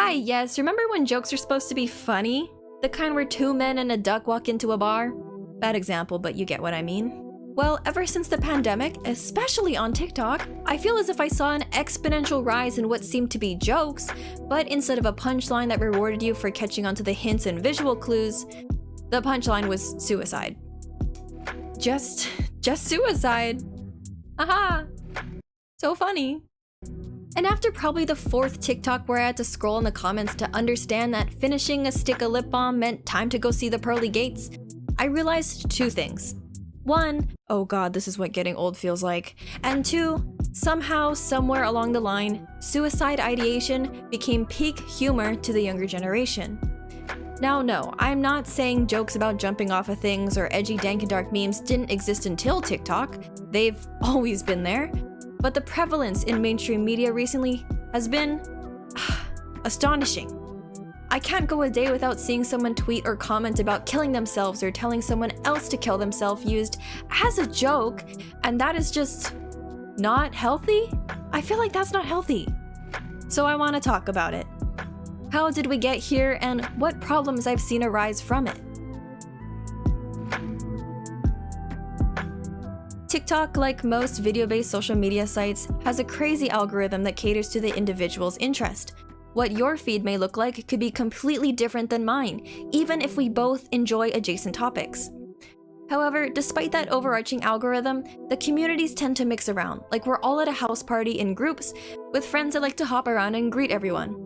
Hi, yes, remember when jokes are supposed to be funny? The kind where two men and a duck walk into a bar? Bad example, but you get what I mean. Well, ever since the pandemic, especially on TikTok, I feel as if I saw an exponential rise in what seemed to be jokes, but instead of a punchline that rewarded you for catching onto the hints and visual clues, the punchline was suicide. Just suicide. Aha! So funny. And after probably the fourth TikTok where I had to scroll in the comments to understand that finishing a stick of lip balm meant time to go see the pearly gates, I realized two things. One, oh god, this is what getting old feels like. And two, somehow, somewhere along the line, suicide ideation became peak humor to the younger generation. Now, no, I'm not saying jokes about jumping off of things or edgy dank and dark memes didn't exist until TikTok. They've always been there. But the prevalence in mainstream media recently has been astonishing. I can't go a day without seeing someone tweet or comment about killing themselves or telling someone else to kill themselves used as a joke, and that is just not healthy? I feel like that's not healthy. So I want to talk about it. How did we get here, and what problems I've seen arise from it? TikTok, like most video-based social media sites, has a crazy algorithm that caters to the individual's interest. What your feed may look like could be completely different than mine, even if we both enjoy adjacent topics. However, despite that overarching algorithm, the communities tend to mix around, like we're all at a house party in groups, with friends that like to hop around and greet everyone.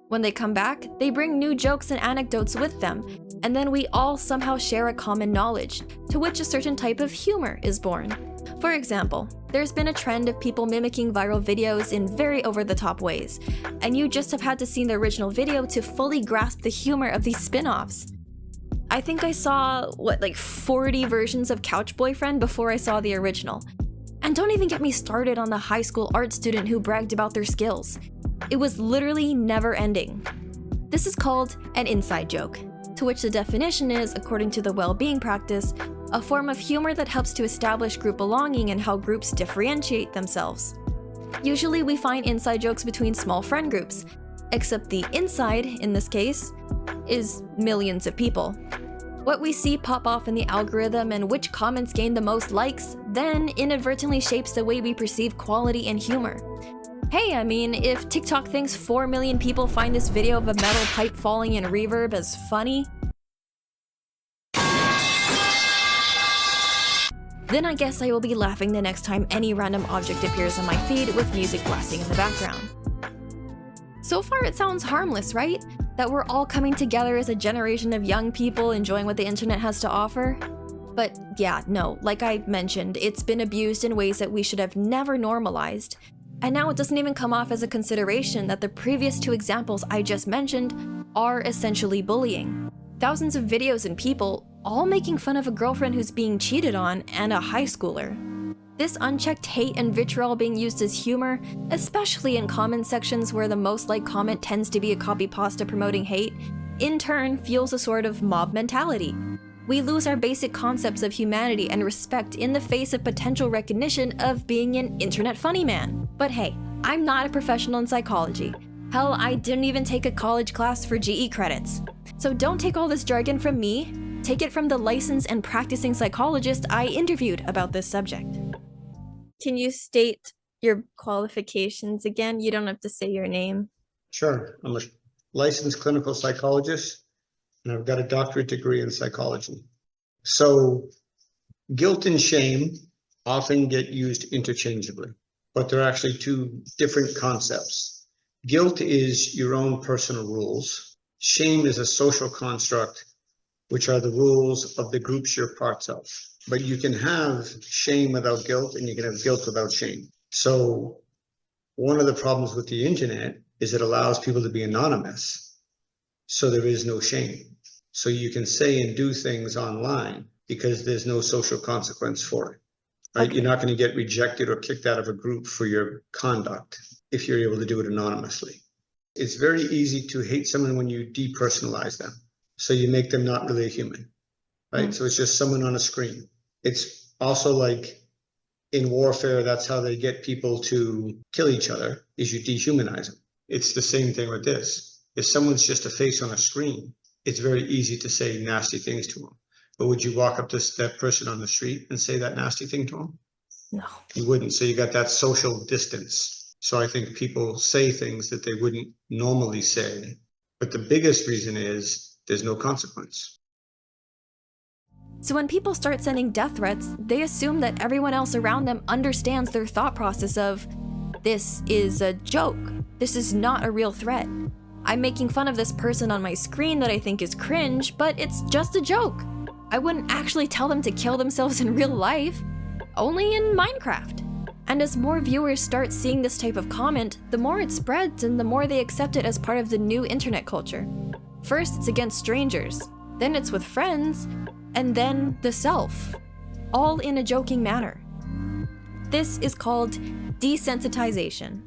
When they come back, they bring new jokes and anecdotes with them, and then we all somehow share a common knowledge, to which a certain type of humor is born. For example, there's been a trend of people mimicking viral videos in very over-the-top ways, and you just have had to see the original video to fully grasp the humor of these spin-offs. I think I saw, 40 versions of Couch Boyfriend before I saw the original. And don't even get me started on the high school art student who bragged about their skills. It was literally never ending. This is called an inside joke, to which the definition is, according to the well-being practice, a form of humor that helps to establish group belonging and how groups differentiate themselves. Usually we find inside jokes between small friend groups, except the inside, in this case, is millions of people. What we see pop off in the algorithm and which comments gain the most likes then inadvertently shapes the way we perceive quality and humor. Hey, I mean, if TikTok thinks 4 million people find this video of a metal pipe falling in reverb as funny, then I guess I will be laughing the next time any random object appears on my feed with music blasting in the background. So far it sounds harmless, right? That we're all coming together as a generation of young people enjoying what the internet has to offer? But yeah, no, like I mentioned, it's been abused in ways that we should have never normalized. And now it doesn't even come off as a consideration that the previous two examples I just mentioned are essentially bullying. Thousands of videos and people all making fun of a girlfriend who's being cheated on and a high schooler. This unchecked hate and vitriol being used as humor, especially in comment sections where the most liked comment tends to be a copy pasta promoting hate, in turn fuels a sort of mob mentality. We lose our basic concepts of humanity and respect in the face of potential recognition of being an internet funny man. But hey, I'm not a professional in psychology. Hell, I didn't even take a college class for GE credits. So don't take all this jargon from me, take it from the licensed and practicing psychologist I interviewed about this subject. Can you state your qualifications again? You don't have to say your name. Sure. I'm a licensed clinical psychologist, and I've got a doctorate degree in psychology. So guilt and shame often get used interchangeably, but they're actually two different concepts. Guilt is your own personal rules. Shame is a social construct, which are the rules of the groups you're parts of. But you can have shame without guilt, and you can have guilt without shame. So one of the problems with the internet is it allows people to be anonymous, so there is no shame. So you can say and do things online because there's no social consequence for it, right? Okay. You're not going to get rejected or kicked out of a group for your conduct if you're able to do it anonymously. It's very easy to hate someone when you depersonalize them. So you make them not really a human, right? Mm-hmm. So it's just someone on a screen. It's also like in warfare, that's how they get people to kill each other, is you dehumanize them. It's the same thing with this. If someone's just a face on a screen, it's very easy to say nasty things to them. But would you walk up to that person on the street and say that nasty thing to them? No. You wouldn't. So you got that social distance. So I think people say things that they wouldn't normally say. But the biggest reason is there's no consequence. So when people start sending death threats, they assume that everyone else around them understands their thought process of, this is a joke. This is not a real threat. I'm making fun of this person on my screen that I think is cringe, but it's just a joke. I wouldn't actually tell them to kill themselves in real life, only in Minecraft. And as more viewers start seeing this type of comment, the more it spreads and the more they accept it as part of the new internet culture. First, it's against strangers, then it's with friends, and then the self, all in a joking manner. This is called desensitization.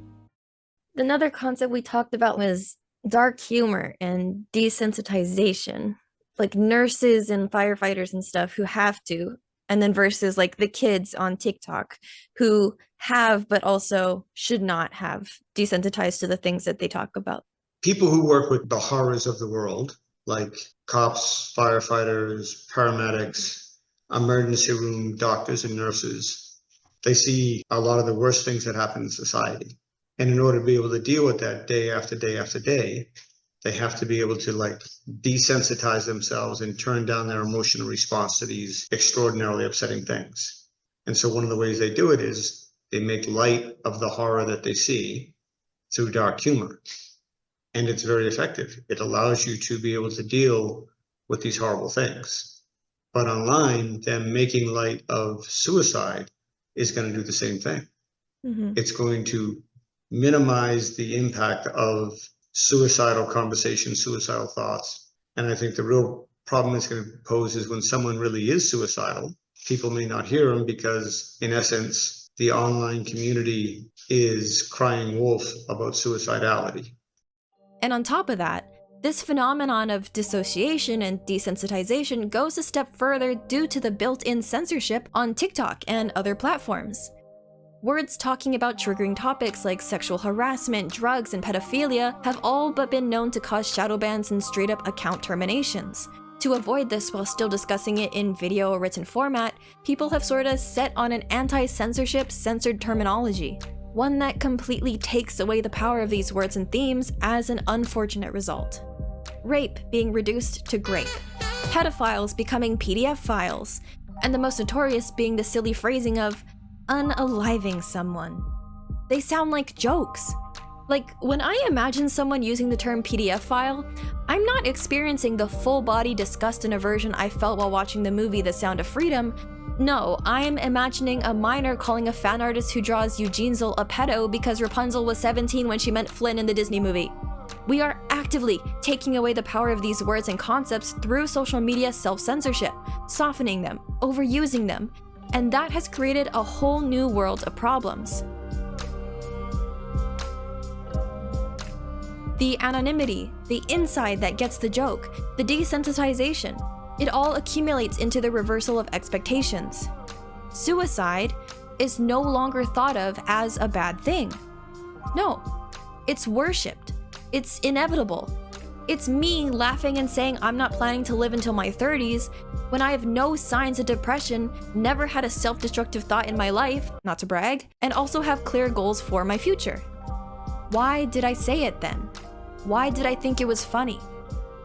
Another concept we talked about was dark humor and desensitization, like nurses and firefighters and stuff who have to, and then versus like the kids on TikTok who have but also should not have desensitized to the things that they talk about. People who work with the horrors of the world, like cops, firefighters, paramedics, emergency room doctors and nurses, they see a lot of the worst things that happen in society. And in order to be able to deal with that day after day after day, they have to be able to like desensitize themselves and turn down their emotional response to these extraordinarily upsetting things. And so one of the ways they do it is they make light of the horror that they see through dark humor. And it's very effective. It allows you to be able to deal with these horrible things. But online, them making light of suicide is going to do the same thing. Mm-hmm. It's going to minimize the impact of suicidal conversations, suicidal thoughts. And I think the real problem it's going to pose is when someone really is suicidal, people may not hear them because, in essence, the online community is crying wolf about suicidality. And on top of that, this phenomenon of dissociation and desensitization goes a step further due to the built-in censorship on TikTok and other platforms. Words talking about triggering topics like sexual harassment, drugs, and pedophilia have all but been known to cause shadow bans and straight-up account terminations. To avoid this while still discussing it in video or written format, people have sorta set on an anti-censorship censored terminology, one that completely takes away the power of these words and themes as an unfortunate result. Rape being reduced to grape, pedophiles becoming PDF files, and the most notorious being the silly phrasing of unaliving someone. They sound like jokes. Like, when I imagine someone using the term PDF file, I'm not experiencing the full-body disgust and aversion I felt while watching the movie The Sound of Freedom. No, I'm imagining a minor calling a fan artist who draws Eugene Zoll a pedo because Rapunzel was 17 when she meant Flynn in the Disney movie. We are actively taking away the power of these words and concepts through social media self-censorship, softening them, overusing them, and that has created a whole new world of problems. The anonymity, the inside that gets the joke, the desensitization, it all accumulates into the reversal of expectations. Suicide is no longer thought of as a bad thing. No, it's worshipped. It's inevitable. It's me laughing and saying I'm not planning to live until my 30s when I have no signs of depression, never had a self-destructive thought in my life, not to brag, and also have clear goals for my future. Why did I say it then? Why did I think it was funny?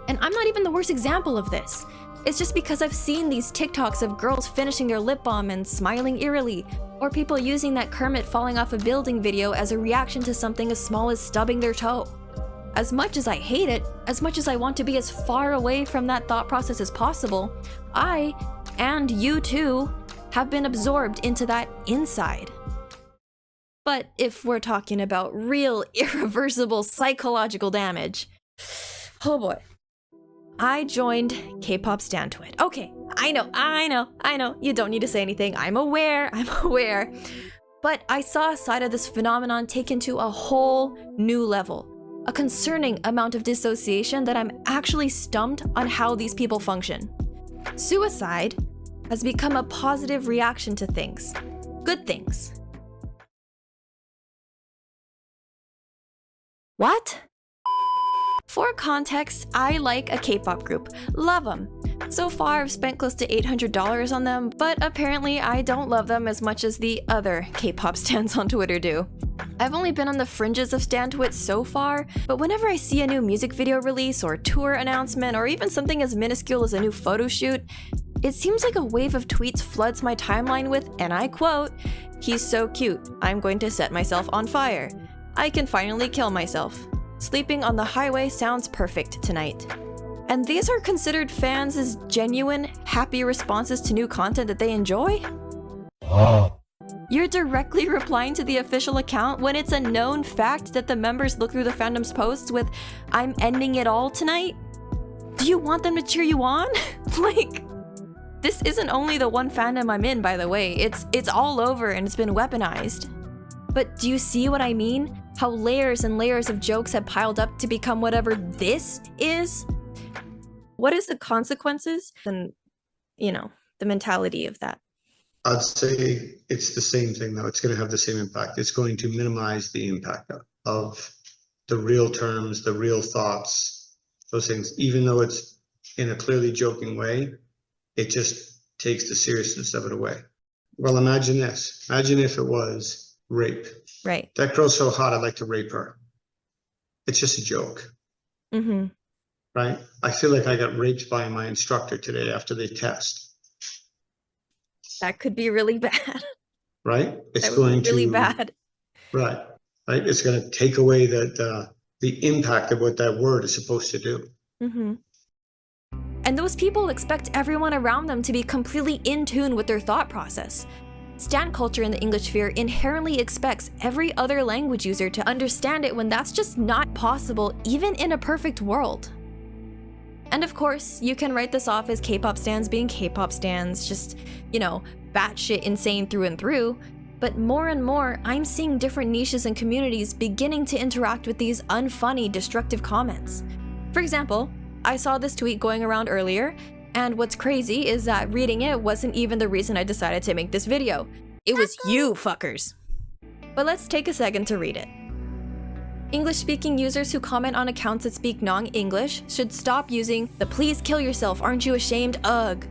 And I'm not even the worst example of this. It's just because I've seen these TikToks of girls finishing their lip balm and smiling eerily, or people using that Kermit falling off a building video as a reaction to something as small as stubbing their toe. As much as I hate it, as much as I want to be as far away from that thought process as possible, I, and you too, have been absorbed into that inside. But if we're talking about real, irreversible psychological damage, oh boy. I joined K-pop Stan Twit. Okay, I know, you don't need to say anything. I'm aware. But I saw a side of this phenomenon taken to a whole new level. A concerning amount of dissociation that I'm actually stumped on how these people function. Suicide has become a positive reaction to things. Good things. What? For context, I like a K-pop group. Love them. So far, I've spent close to $800 on them, but apparently I don't love them as much as the other K-pop stans on Twitter do. I've only been on the fringes of stan twit so far, but whenever I see a new music video release or tour announcement or even something as minuscule as a new photo shoot, it seems like a wave of tweets floods my timeline with, and I quote, "He's so cute, I'm going to set myself on fire. I can finally kill myself. Sleeping on the highway sounds perfect tonight." And these are considered fans' genuine, happy responses to new content that they enjoy? You're directly replying to the official account when it's a known fact that the members look through the fandom's posts with, "I'm ending it all tonight"? Do you want them to cheer you on? Like, this isn't only the one fandom I'm in, by the way. It's all over and it's been weaponized. But do you see what I mean? How layers and layers of jokes have piled up to become whatever this is? What is the consequences and, the mentality of that? I'd say it's the same thing, though. It's going to have the same impact. It's going to minimize the impact of the real terms, the real thoughts, those things. Even though it's in a clearly joking way, it just takes the seriousness of it away. Well, imagine this. Imagine if it was rape. Right. That girl's so hot, I'd like to rape her. It's just a joke. Mm-hmm. Right? I feel like I got raped by my instructor today after the test. That could be really bad. Right? It's that going would be really to bad. Right. Right. It's going to take away the impact of what that word is supposed to do. Mm-hmm. And those people expect everyone around them to be completely in tune with their thought process. Stan culture in the English sphere inherently expects every other language user to understand it when that's just not possible, even in a perfect world. And of course, you can write this off as K-pop stans being K-pop stans, just, batshit insane through and through. But more and more, I'm seeing different niches and communities beginning to interact with these unfunny, destructive comments. For example, I saw this tweet going around earlier, and what's crazy is that reading it wasn't even the reason I decided to make this video. It was you fuckers. But let's take a second to read it. English-speaking users who comment on accounts that speak non-English should stop using the "please kill yourself, aren't you ashamed, ugh,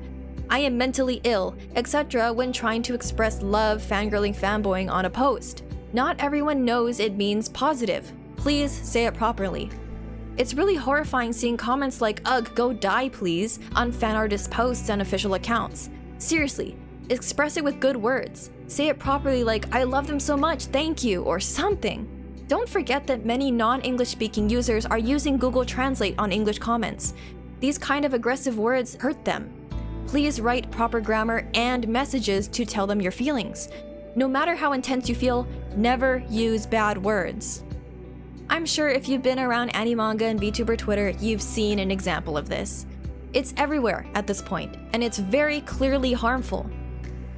I am mentally ill," etc. when trying to express love, fangirling, fanboying on a post. Not everyone knows it means positive. Please say it properly. It's really horrifying seeing comments like "ugh, go die please" on fan artist posts and official accounts. Seriously, express it with good words. Say it properly like "I love them so much, thank you," or something. Don't forget that many non-English speaking users are using Google Translate on English comments. These kind of aggressive words hurt them. Please write proper grammar and messages to tell them your feelings. No matter how intense you feel, never use bad words. I'm sure if you've been around Animanga and Vtuber Twitter, you've seen an example of this. It's everywhere at this point, and it's very clearly harmful.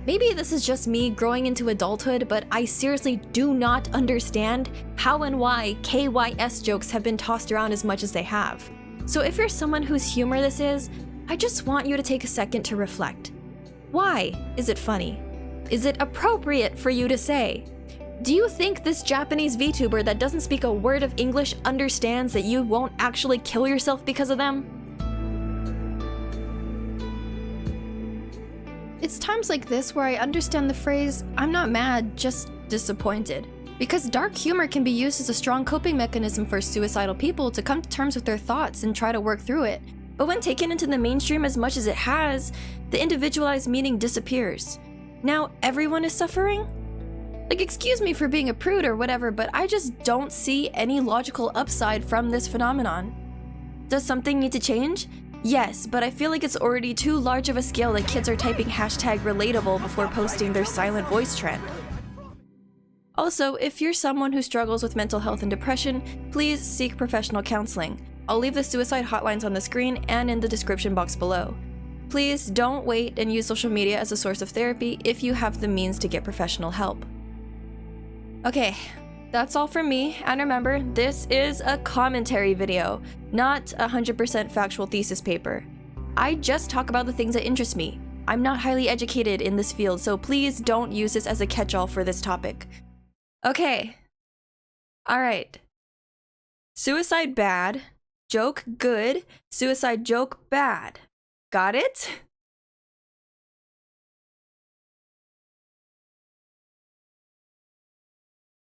Maybe this is just me growing into adulthood, but I seriously do not understand how and why Kay Why Ess jokes have been tossed around as much as they have. So if you're someone whose humor this is, I just want you to take a second to reflect. Why is it funny? Is it appropriate for you to say? Do you think this Japanese VTuber that doesn't speak a word of English understands that you won't actually kill yourself because of them? It's times like this where I understand the phrase, "I'm not mad, just disappointed." Because dark humor can be used as a strong coping mechanism for suicidal people to come to terms with their thoughts and try to work through it. But when taken into the mainstream as much as it has, the individualized meaning disappears. Now everyone is suffering? Like, excuse me for being a prude or whatever, but I just don't see any logical upside from this phenomenon. Does something need to change? Yes, but I feel like it's already too large of a scale that kids are typing #relatable before posting their silent voice trend. Also, if you're someone who struggles with mental health and depression, please seek professional counseling. I'll leave the suicide hotlines on the screen and in the description box below. Please don't wait and use social media as a source of therapy if you have the means to get professional help. Okay, that's all from me, and remember, this is a commentary video, not a 100% factual thesis paper. I just talk about the things that interest me. I'm not highly educated in this field, so please don't use this as a catch-all for this topic. Okay. Alright. Suicide bad, joke good, suicide joke bad. Got it?